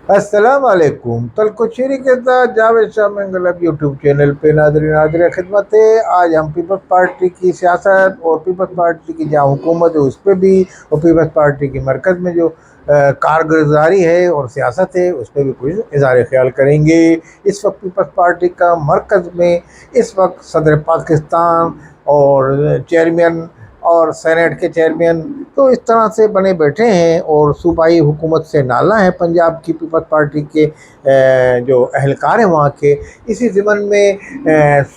السلام علیکم تلکچیری کے ساتھ جاوید شاہ منگلب یوٹیوب چینل پہ ناظرین خدمت ہے۔ آج ہم پیپلز پارٹی کی سیاست اور پیپلز پارٹی کی جہاں حکومت ہے اس پہ بھی، اور پیپلز پارٹی کی مرکز میں جو کارگزاری ہے اور سیاست ہے اس پہ بھی کچھ اظہار خیال کریں گے۔ اس وقت پیپلز پارٹی کا مرکز میں اس وقت صدر پاکستان اور چیئرمین اور سینیٹ کے چیئرمین تو اس طرح سے بنے بیٹھے ہیں، اور صوبائی حکومت سے نالا ہے پنجاب کی پیپلز پارٹی کے جو اہلکار ہیں وہاں کے۔ اسی ضمن میں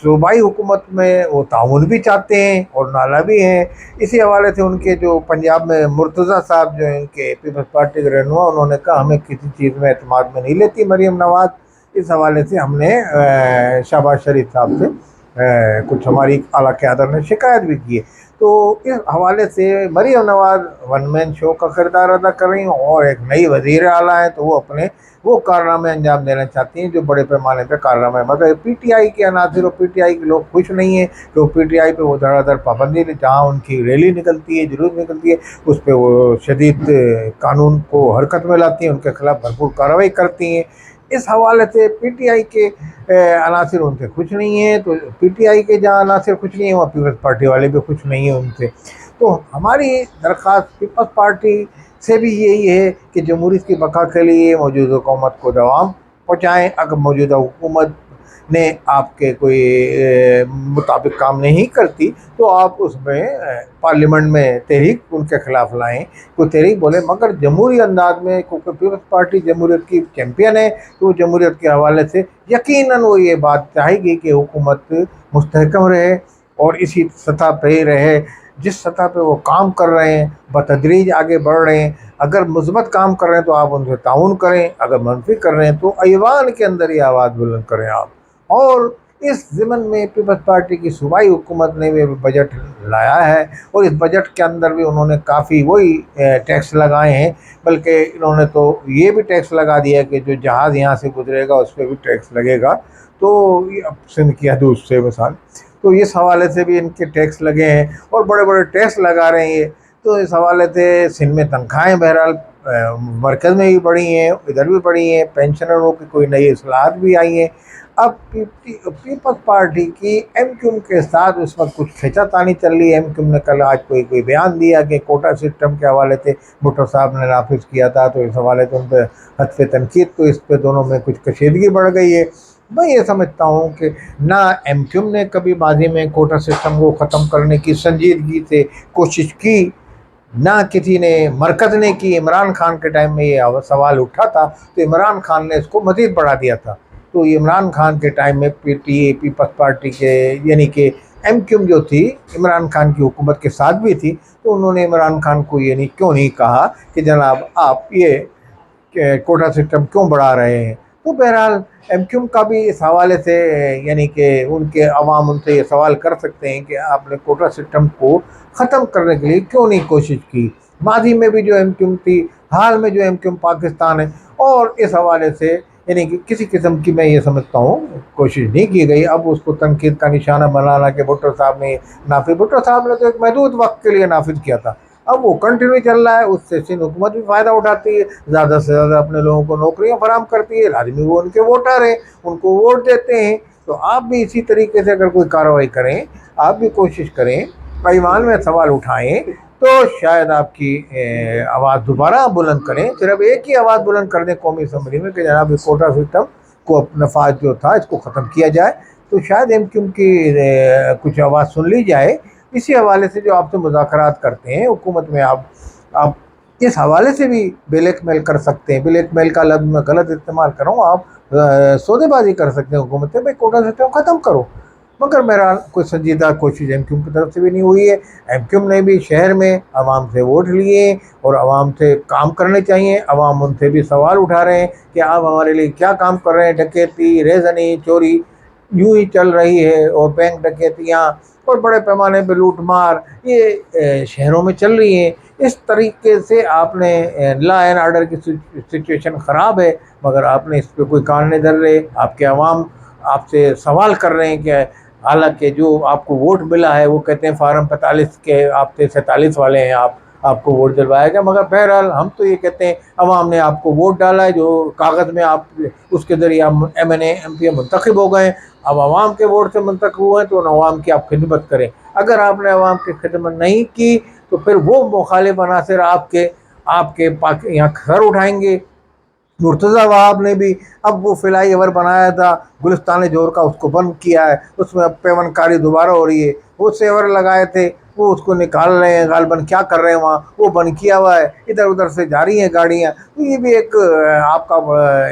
صوبائی حکومت میں وہ تعاون بھی چاہتے ہیں اور نالا بھی ہیں۔ اسی حوالے سے ان کے جو پنجاب میں مرتضیٰ صاحب جو ہیں ان کے پیپلز پارٹی کے رہنما، انہوں نے کہا ہمیں کسی چیز میں اعتماد میں نہیں لیتی مریم نواز۔ اس حوالے سے ہم نے شہباز شریف صاحب سے کچھ ہماری اعلیٰ قیادت نے شکایت بھی کی ہے۔ تو اس حوالے سے مریم نواز ون مین شو کا کردار ادا کر رہی ہیں، اور ایک نئی وزیر اعلیٰ ہیں تو وہ اپنے کارنامے انجام دینا چاہتی ہیں جو بڑے پیمانے پہ کارنامے ہیں۔ مگر پی ٹی آئی کے عناصر اور پی ٹی آئی کے لوگ خوش نہیں ہیں کہ پی ٹی آئی پہ وہ دھڑا دھڑ پابندی نہیں، جہاں ان کی ریلی نکلتی ہے، جلوس نکلتی ہے، اس پہ وہ شدید قانون کو حرکت میں لاتی ہیں، ان کے خلاف بھرپور کارروائی کرتی ہیں۔ اس حوالے سے پی ٹی آئی کے عناصر ان سے خوش نہیں ہیں، تو پی ٹی آئی کے جہاں عناصر خوش نہیں ہیں وہاں پیپلز پارٹی والے بھی خوش نہیں ہیں ان سے۔ تو ہماری درخواست پیپلز پارٹی سے بھی یہی ہے کہ جمہوریت کی بقا کے لیے موجودہ حکومت کو دوام پہنچائیں۔ اگر موجودہ حکومت نے آپ کے کوئی مطابق کام نہیں کرتی تو آپ اس میں پارلیمنٹ میں تحریک ان کے خلاف لائیں، کوئی تحریک بولے، مگر جمہوری انداز میں، کیونکہ پیپلز پارٹی جمہوریت کی چیمپئن ہے تو وہ جمہوریت کے حوالے سے یقیناً وہ یہ بات چاہے گی کہ حکومت مستحکم رہے اور اسی سطح پہ ہی رہے جس سطح پہ وہ کام کر رہے ہیں، بتدریج آگے بڑھ رہے ہیں۔ اگر مثبت کام کر رہے ہیں تو آپ ان سے تعاون کریں، اگر منفی کر رہے ہیں تو ایوان کے اندر یہ آواز بلند کریں آپ۔ اور اس ضمن میں پیپلز پارٹی کی صوبائی حکومت نے بھی بجٹ لایا ہے، اور اس بجٹ کے اندر بھی انہوں نے کافی وہی ٹیکس لگائے ہیں، بلکہ انہوں نے تو یہ بھی ٹیکس لگا دیا کہ جو جہاز یہاں سے گزرے گا اس پہ بھی ٹیکس لگے گا۔ تو یہ اب سندھ کی حدود سے مثال، تو اس حوالے سے بھی ان کے ٹیکس لگے ہیں اور بڑے بڑے ٹیکس لگا رہے ہیں یہ۔ تو اس حوالے سے سندھ میں تنخواہیں بہرحال مرکز میں بھی بڑھی ہیں، ادھر بھی بڑھی ہیں، پینشنروں کی کوئی نئی اصلاحات بھی آئی ہیں۔ اب پیپلز پارٹی کی ایم کیو ایم کے ساتھ اس وقت کچھ کھینچا تانی چل رہی ہے۔ ایم کیو ایم نے کل آج کوئی بیان دیا کہ کوٹا سسٹم کے حوالے سے بھٹو صاحب نے نافذ کیا تھا، تو اس حوالے سے ان پہ حذف تنقید، تو اس پہ دونوں میں کچھ کشیدگی بڑھ گئی ہے۔ میں یہ سمجھتا ہوں کہ نہ ایم کیو ایم نے کبھی ماضی میں کوٹا سسٹم کو ختم کرنے کی سنجیدگی سے کوشش کی، نہ کسی نے مرکز نے کی۔ عمران خان کے ٹائم میں یہ سوال اٹھا تھا تو عمران خان نے اس کو مزید بڑھا دیا تھا۔ تو عمران خان کے ٹائم میں P T A Peoples Party کے یعنی کہ ایم کیو ایم جو تھی عمران خان کی حکومت کے ساتھ بھی تھی، تو انہوں نے عمران خان کو یہ کیوں نہیں کہا کہ جناب آپ یہ کوٹا سسٹم کیوں بڑھا رہے ہیں۔ تو بہرحال ایم کیو ایم کا بھی اس حوالے سے یعنی کہ ان کے عوام ان سے یہ سوال کر سکتے ہیں کہ آپ نے کوٹا سسٹم کو ختم کرنے کے لیے کیوں نہیں کوشش کی۔ ماضی میں بھی جو ایم کیو ایم تھی، حال میں جو ایم کیو ایم پاکستان ہے، اور اس حوالے سے یعنی کہ کسی قسم کی میں یہ سمجھتا ہوں کوشش نہیں کی گئی۔ اب اس کو تنقید کا نشانہ بنانا کہ بھٹو صاحب نے نافذ، بھٹو صاحب نے تو ایک محدود وقت کے لیے نافذ کیا تھا، اب وہ کنٹینیو چل رہا ہے، اس سے سندھ حکومت بھی فائدہ اٹھاتی ہے، زیادہ سے زیادہ اپنے لوگوں کو نوکریاں فراہم کرتی ہے، لازمی وہ ان کے ووٹر ہیں، ان کو ووٹ دیتے ہیں۔ تو آپ بھی اسی طریقے سے اگر کوئی کارروائی کریں، آپ بھی کوشش کریں، ایوان میں سوال اٹھائیں، تو شاید آپ کی آواز دوبارہ بلند کریں۔ صرف ایک ہی آواز بلند کر دیں قومی اسمبلی میں کہ جناب یہ کوٹا سسٹم کو نفاذ جو تھا اس کو ختم کیا جائے، تو شاید ایم کیو ایم کی کچھ آواز سن لی جائے۔ اسی حوالے سے جو آپ سے مذاکرات کرتے ہیں حکومت میں، آپ اس حوالے سے بھی بلیک میل کر سکتے ہیں۔ بلیک میل کا لفظ میں غلط استعمال کروں، آپ سودے بازی کر سکتے ہیں حکومت سے، بھائی کوٹا سسٹم ختم کرو، مگر میرا کوئی سنجیدہ کوشش ایم کیو ایم کی طرف سے بھی نہیں ہوئی ہے۔ ایم کیو ایم نے بھی شہر میں عوام سے ووٹ لیے اور عوام سے کام کرنے چاہیے، عوام ان سے بھی سوال اٹھا رہے ہیں کہ آپ ہمارے لیے کیا کام کر رہے ہیں۔ ڈکیتی، ریزنی، چوری یوں ہی چل رہی ہے، اور بینک ڈکیتیاں اور بڑے پیمانے پہ لوٹ مار یہ شہروں میں چل رہی ہیں۔ اس طریقے سے آپ نے لا اینڈ آرڈر کی سچویشن خراب ہے، مگر آپ نے اس پہ کوئی کان نہیں دھر رہے۔ آپ کے عوام آپ سے سوال کر رہے ہیں کہ حالانکہ جو آپ کو ووٹ ملا ہے وہ کہتے ہیں فارم 45 کے آپ سے 47 والے ہیں آپ، آپ کو ووٹ دلوایا گیا. مگر بہرحال ہم تو یہ کہتے ہیں عوام نے آپ کو ووٹ ڈالا ہے, جو کاغذ میں آپ اس کے ذریعے M N A M P منتخب ہو گئے ہیں. اب عوام کے ووٹ سے منتخب ہوئے ہیں تو عوام کی آپ خدمت کریں. اگر آپ نے عوام کی خدمت نہیں کی تو پھر وہ مخالف عناصر آپ کے یہاں سر اٹھائیں گے. مرتضیٰ وہاب نے بھی اب وہ فلائی اوور بنایا تھا گلستان جوہر کا, اس کو بند کیا ہے. اس میں اب پیون کاری دوبارہ ہو رہی ہے. وہ سیور لگائے تھے وہ اس کو نکال رہے ہیں, غالباً کیا کر رہے ہیں وہاں, وہ بند کیا ہوا ہے. ادھر ادھر سے جاری ہیں گاڑیاں. تو یہ بھی ایک آپ کا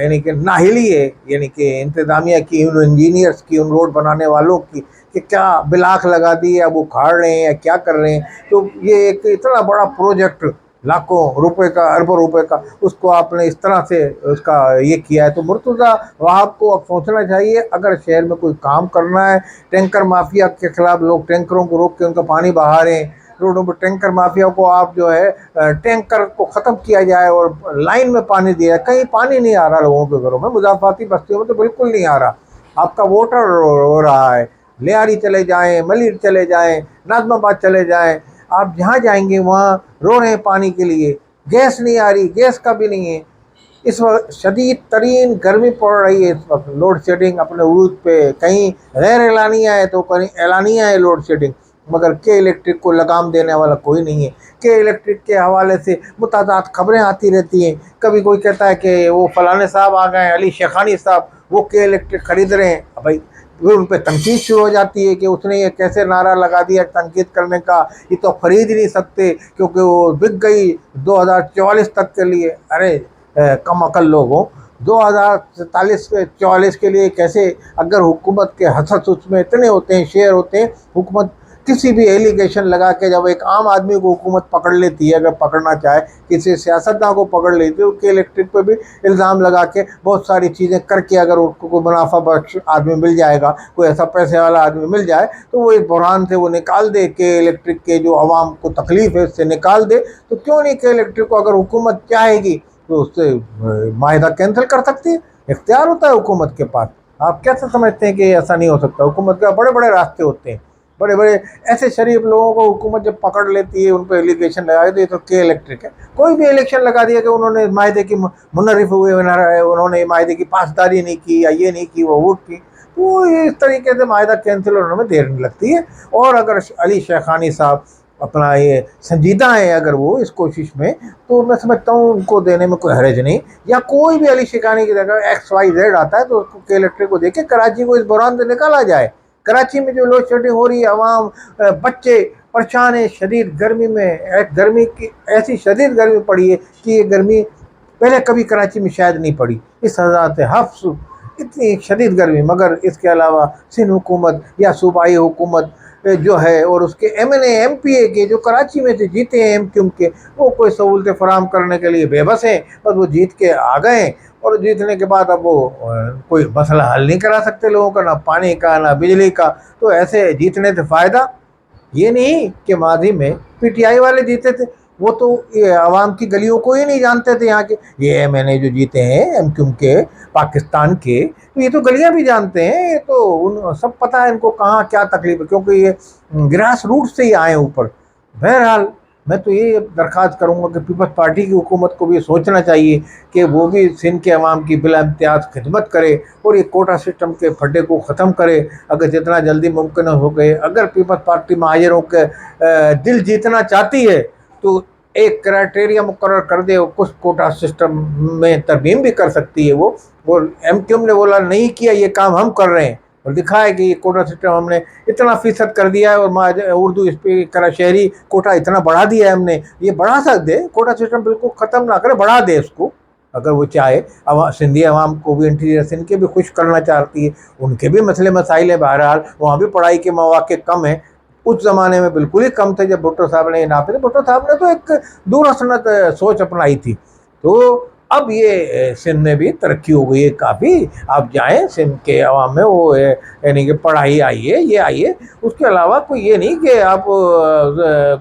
یعنی کہ ناہلی ہے, یعنی کہ انتظامیہ کی, ان انجینئرس کی, ان روڈ بنانے والوں کی, کہ کیا بلاک لگا دی ہے, اب وہ کھاڑ رہے ہیں یا کیا کر رہے ہیں. تو یہ ایک اتنا بڑا پروجیکٹ لاکھوں روپے کا, اربوں روپے کا, اس کو آپ نے اس طرح سے اس کا یہ کیا ہے. تو مرتضیٰ وہاب کو اب سوچنا چاہیے, اگر شہر میں کوئی کام کرنا ہے, ٹینکر مافیا کے خلاف لوگ ٹینکروں کو روک کے ان کا پانی بہا رہے ہیں روڈوں پر, ٹینکر مافیا کو آپ جو ہے ٹینکر کو ختم کیا جائے اور لائن میں پانی دیا ہے. کہیں پانی نہیں آ رہا لوگوں کے گھروں میں, مضافاتی بستیوں میں تو بالکل نہیں آ رہا. آپ کا ووٹر رو رہا ہے. لیاری چلے جائیں, ملیر چلے جائیں, ناظم آباد چلے جائیں, آپ جہاں جائیں گے وہاں رو رہے ہیں پانی کے لیے. گیس نہیں آ رہی, گیس کا بھی نہیں ہے. اس وقت شدید ترین گرمی پڑ رہی ہے. اس وقت لوڈ شیڈنگ اپنے عروج پہ, کہیں غیر اعلانیہ ہے تو کہیں اعلانیہ ہے لوڈ شیڈنگ, مگر کے الیکٹرک کو لگام دینے والا کوئی نہیں ہے. کے الیکٹرک کے حوالے سے متعدد خبریں آتی رہتی ہیں. کبھی کوئی کہتا ہے کہ وہ فلانے صاحب آ گئے ہیں, علی شیخانی صاحب, وہ کے الیکٹرک خرید رہے ہیں. بھائی پھر ان پہ تنقید شروع ہو جاتی ہے کہ اس نے یہ کیسے نعرہ لگا دیا تنقید کرنے کا, یہ تو خرید ہی نہیں سکتے کیونکہ وہ بک گئی 2044 تک کے لیے. ارے کم عقل لوگ ہوں, 2044 کے لیے کیسے؟ اگر حکومت کے حسد اس میں اتنے ہوتے ہیں, شیئر ہوتے ہیں, حکومت کسی بھی ایلیگیشن لگا کے جب ایک عام آدمی کو حکومت پکڑ لیتی ہے, اگر پکڑنا چاہے کسی سیاستداں کو پکڑ لیتی ہے, کہ الیکٹرک پہ بھی الزام لگا کے بہت ساری چیزیں کر کے اگر اس کو کوئی منافع بخش آدمی مل جائے گا, کوئی ایسا پیسے والا آدمی مل جائے تو وہ اس بحران سے وہ نکال دے, کہ الیکٹرک کے جو عوام کو تکلیف ہے اس سے نکال دے. تو کیوں نہیں کہ الیکٹرک کو اگر حکومت چاہے گی تو اس سے معاہدہ کینسل کر سکتی ہے, اختیار ہوتا ہے حکومت کے پاس. آپ کیسے سمجھتے ہیں کہ ایسا نہیں ہو سکتا؟ حکومت کے بڑے بڑے راستے ہوتے ہیں. بڑے بڑے ایسے شریف لوگوں کو حکومت جب پکڑ لیتی ہے, ان پہ ایلیگیشن لگا دی, تو کے الیکٹرک ہے. کوئی بھی الیکشن لگا دیا کہ انہوں نے معاہدے کی منحرف ہوئے, انہوں نے معاہدے کی پاسداری نہیں کی, یا یہ نہیں کی, وہ ووٹ کی, تو اس طریقے سے معاہدہ کینسل ہونے میں دیر نہیں لگتی ہے. اور اگر علی شیخانی صاحب اپنا یہ سنجیدہ ہیں اگر وہ اس کوشش میں, تو میں سمجھتا ہوں ان کو دینے میں کوئی حرج نہیں. یا کوئی بھی علی شیخانی کی جگہ XYZ آتا ہے تو اس کو کے الیکٹرک کو دے کے کراچی کو اس بحران سے نکالا جائے. کراچی میں جو لوڈ شیڈنگ ہو رہی ہے, عوام بچے پریشان ہیں شدید گرمی میں. گرمی کی ایسی شدید گرمی پڑی ہے کہ یہ گرمی پہلے کبھی کراچی میں شاید نہیں پڑی. اس حضرات حفظ اتنی شدید گرمی. مگر اس کے علاوہ سندھ حکومت یا صوبائی حکومت جو ہے, اور اس کے M N A M P A کے جو کراچی میں سے جیتے ہیں ایم کیو کے, وہ کوئی سہولتیں فراہم کرنے کے لیے بے بس ہیں. بس وہ جیت کے آ گئے ہیں, اور جیتنے کے بعد اب وہ کوئی مسئلہ حل نہیں کرا سکتے لوگوں کا, نہ پانی کا نہ بجلی کا. تو ایسے جیتنے سے فائدہ یہ نہیں کہ ماضی میں پی ٹی آئی والے جیتے تھے, وہ تو عوام کی گلیوں کو ہی نہیں جانتے تھے. یہاں کے یہ ایم این اے جو جیتے ہیں ایم کیو کے پاکستان کے, تو یہ تو گلیاں بھی جانتے ہیں. یہ تو سب پتہ ہے ان کو کہاں کیا تکلیف ہے, کیونکہ یہ گراس روٹ سے ہی آئے اوپر. بہرحال میں تو یہ درخواست کروں گا کہ پیپلز پارٹی کی حکومت کو بھی سوچنا چاہیے کہ وہ بھی سندھ کے عوام کی بلا امتیاز خدمت کرے, اور یہ کوٹا سسٹم کے پھڈے کو ختم کرے اگر جتنا جلدی ممکن ہو گئے. اگر پیپلز پارٹی مہاجروں کے دل جیتنا چاہتی ہے تو ایک کرائٹیریا مقرر کر دے, اور کچھ کوٹا سسٹم میں ترمیم بھی کر سکتی ہے. وہ ایم کیو نے بولا نہیں کیا, یہ کام ہم کر رہے ہیں, اور دکھا ہے کہ یہ کوٹا سسٹم ہم نے اتنا فیصد کر دیا ہے, اور اردو اسپیکر شہری کوٹا اتنا بڑھا دیا ہے ہم نے. یہ بڑھا سکتے, کوٹا سسٹم بالکل ختم نہ کرے, بڑھا دے اس کو اگر وہ چاہے. سندھی عوام کو بھی انٹیریئر سندھ کے بھی خوش کرنا چاہتی ہے, ان کے بھی مسئلے مسائل ہیں. بہرحال وہاں بھی پڑھائی کے مواقع کم ہیں, اس زمانے میں بالکل ہی کم تھے جب بھٹو صاحب نے یہ نافذ. بھٹو صاحب نے تو ایک دورسنت سوچ اپنائی تھی. تو اب یہ سندھ میں بھی ترقی ہو گئی ہے کافی. آپ جائیں سندھ کے عوام میں, وہ یعنی کہ پڑھائی آئی ہے, یہ آئی ہے. اس کے علاوہ کوئی یہ نہیں کہ آپ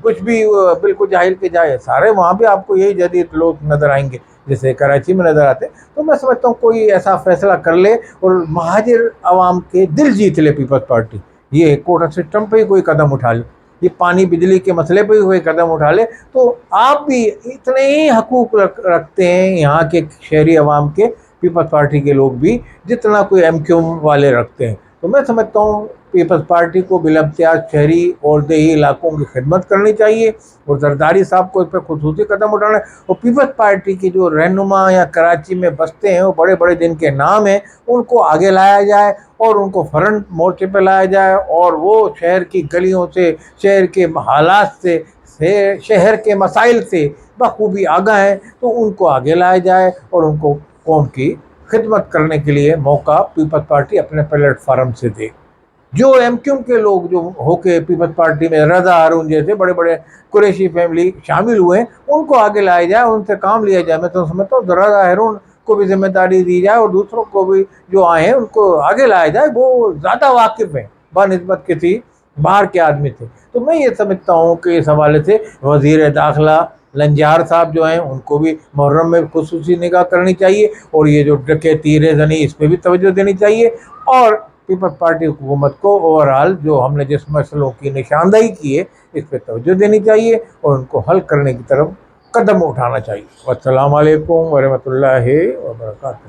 کچھ بھی بالکل جاہل کے جائے. سارے وہاں بھی آپ کو یہی جدید لوگ نظر آئیں گے جیسے کراچی میں نظر آتے. تو میں سمجھتا ہوں کوئی ایسا فیصلہ کر لے اور مہاجر عوام کے دل جیت لے پیپلز پارٹی, یہ کوٹا سسٹم پہ ہی کوئی قدم اٹھا لے. یہ پانی بجلی کے مسئلے پہ بھی کوئی قدم اٹھا لے تو آپ بھی اتنے ہی حقوق رکھتے ہیں یہاں کے شہری عوام کے، پیپلز پارٹی کے لوگ بھی، جتنا کوئی ایم کیو والے رکھتے ہیں۔ تو میں سمجھتا ہوں پیپلز پارٹی کو بالامتیاز شہری اور دیہی علاقوں کی خدمت کرنی چاہیے، اور زرداری صاحب کو اس پہ خصوصی قدم اٹھانا ہے۔ اور پیپلز پارٹی کی جو رہنما یا کراچی میں بستے ہیں، وہ بڑے بڑے جن کے نام ہیں، ان کو آگے لایا جائے اور ان کو فرنٹ مورچے پہ لایا جائے، اور وہ شہر کی گلیوں سے، شہر کے حالات سے، شہر کے مسائل سے بخوبی آگاہ ہیں، تو ان کو آگے لایا جائے اور ان کو قوم کی خدمت کرنے کے لیے موقع پیپلز پارٹی اپنے پلیٹ فارم سے دے۔ جو ایم کیو کے لوگ جو ہو کے پیپلز پارٹی میں رضا ہارون جیسے بڑے بڑے قریشی فیملی شامل ہوئے ہیں، ان کو آگے لایا جائے، ان سے کام لیا جائے۔ میں تو سمجھتا ہوں رضا ہارون کو بھی ذمہ داری دی جائے اور دوسروں کو بھی جو آئے ہیں ان کو آگے لایا جائے، وہ زیادہ واقف ہیں بنسبت کسی باہر کے آدمی تھے۔ تو میں یہ سمجھتا ہوں کہ اس حوالے سے وزیر داخلہ لنجار صاحب جو ہیں ان کو بھی محرم میں خصوصی نگاہ کرنی چاہیے، اور یہ جو ڈکیتی ریزنی اس پہ بھی توجہ دینی چاہیے، اور پیپلز پارٹی حکومت کو اوورآل جو ہم نے جس مسئلوں کی نشاندہی کی ہے اس پہ توجہ دینی چاہیے اور ان کو حل کرنے کی طرف قدم اٹھانا چاہیے۔ والسلام علیکم ورحمۃ اللہ وبرکاتہ۔